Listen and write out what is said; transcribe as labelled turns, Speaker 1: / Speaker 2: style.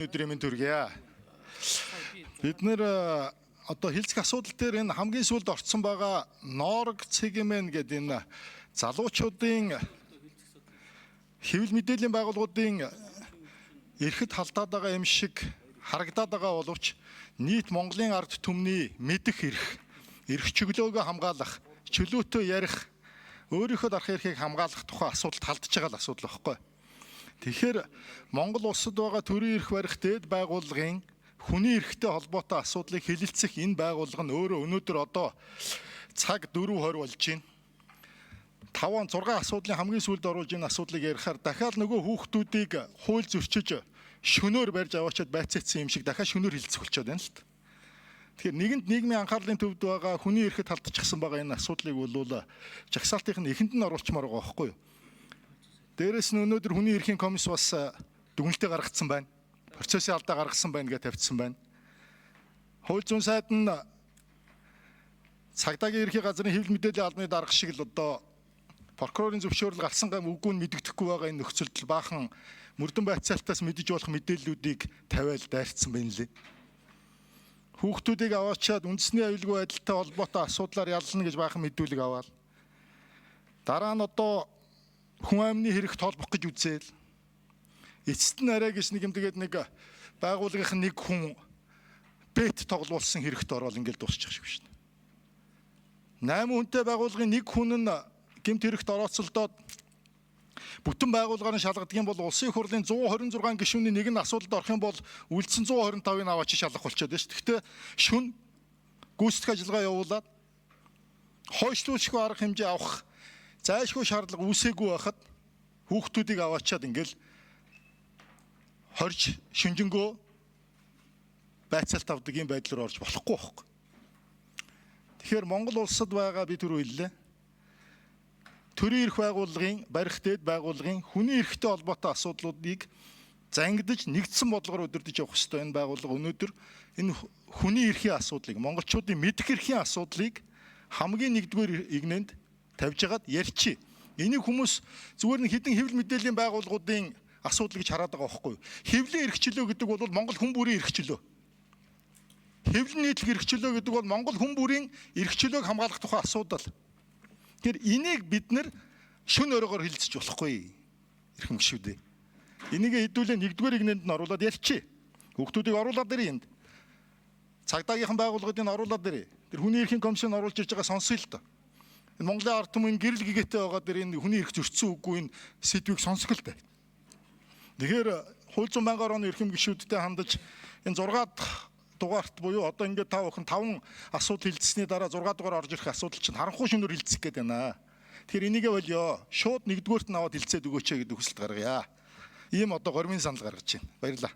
Speaker 1: Өдрийн төргийа. Бид нэр одоо хилцэх асуудал дээр энэ хамгийн сүүлд орцсон байгаа Норг цэгмэн гэдэг энэ залуучуудын хэвлэл мэдээллийн байгууллагуудын эрхэд халдаад байгаа юм шиг харагдаад байгаа боловч нийт Монголын ард түмний мэдэх эрх чөлөөгөө хамгаалах, чөлөөтэй ярих, өөрийнхөө дарах эрхийг хамгаалах тухай асуудалд халдж байгаа л асуудал байхгүй. Тэгэхээр Монгол улсад байгаа төрийн эрх барих дээд байгууллагын хүний эрхтэй холбоотой асуудлыг хэлэлцэх энэ байгууллага нь өөрөө өнөөдөр одоо цаг 4:20 болж байна. 5-6 асуудлын хамгийн сүүлд оруулж энэ асуудлыг ярихаар дахиад нөгөө хүүхдүүдийг хууль зөрчиж шөнөөр барьж аваачаад байцаацсан юм шиг дахиад шөнөөр хилцэх болчиход байна л та. Тэгэхээр нэгэнд нийгмийн анхаарлын төвд байгаа хүний эрхэд халдчихсан байгаа энэ асуудлыг бол жагсаалтын эхэнд нь оруулчмаар байгаа байхгүй юу? Дээрээс нь өнөөдөр хүний эрхийн комисс бас дүгнэлтээ гаргацсан байна. Процессын алдаа гаргасан байна гэж тавьчихсан байна. Хууль зүйн сайд нь цагдаагийн ерхий газрын хэвлэл мэдээллийн албаны дарга шиг л одоо прокурорын зөвшөөрөл гарсан гам үгүй нь мэдэгдэхгүй байгаа энэ нөхцөлд баахан мөрдөн байцаалтаас мэдэж болох мэдээллүүдийг тавиал дайрцсан байна лээ. Хүүхдүүдийг аваачаад үндэсний аюулгүй байдалтай холбоотой асуудлаар яллана гэж баахан мэдүүлэг аваад дараа нь одоо хүн амны хэрэгт холбох гэж үзээл. Эцэст нь арай гэж нэг юм тэгээд нэг байгууллагын нэг хүн бет тоглуулсан хэрэгт ороод ингээл дуусчих шиг шүү дээ. 8 хүнтэй байгууллагын нэг хүн нь гэмт хэрэгт орооцолдоод бүтэн байгууллагаар нь шалгадаг юм бол улсын их хурлын 126 гишүүний нэг нь асуудалд орох юм бол үлдсэн 125-ыг аваач шалгах болчиход байна шүү. Гэхдээ шүн гүйцэтгэх ажиллагаа явуулаад хойшлуулшгүй арга хэмжээ авах зайлшгүй шаардлага үүсээгүй байхад хүүхдүүдийг аваачаад ингээл хорж шүнжэнгөө байцаалт авдаг юм байдлаар орж болохгүй байхгүй. Тэгэхээр Монгол улсад байгаа би түр хэллээ. Төрийн эрх байгууллагын, барих дээд байгууллагын хүний эрхтэй холбоотой асуудлуудыг зангидж нэгдсэн бодлогоор удирдах явах ёстой энэ байгууллага өнөөдөр энэ хүний эрхийн асуудлыг, монголчуудын мэдэх эрхийн асуудлыг хамгийн нэгдүгээр игнэнд тавьж хагаад ярьчих. Энийг хүмүүс зүгээр нэг хэдэн хэвлэл мэдээллийн байгууллагуудын асуудал гэж хараад байгаа байхгүй юу? Хэвлэлийн эрхчлөө гэдэг бол Монгол хүн бүрийн эрхчлөө. Хэвлэл нийтлэг эрхчлөө гэдэг бол Монгол хүн бүрийн эрхчлөөг хамгаалах тухай асуудал. Тэгэхээр энийг бид нэр шүн өрөөгөр хилцэж болохгүй. Эрхэм гишүүдээ. Энийг хэдүүлээ нэгдүгээр игнэнд нь оруулаад ярьчих. Хүүхдүүдийг оруулаад ирээ энд. Цагдаагийнхан байгууллагуудыг оруулаад ирээ. Тэр хүний эрхийн комиссыг оруулж ирж байгаа сонсъё л доо. Монголын ард түмэн гэрэл гэгээтэй байгаа дээр энэ хүний эрх зөрчсөн үгүй энэ сэдвийг сонсох л бай. Тэгэхээр хууль зүйн байнгын орны эрхэм гишүүдтэй хандаж энэ 6 дахь дугаарт буюу одоо ингээд 5 асуудал хилцсэний дараа 6 дугаар орж ирэх асуудал чинь харанхуй шөнөөр хилцэх гээд байна. Тэгэхээр энийгээ болёо. Шууд нэгдүгээрт нь аваад хилцээд өгөөч гэдэг хүсэлт гаргая. Ийм одоо гормын санал гаргаж байна. Баярлалаа.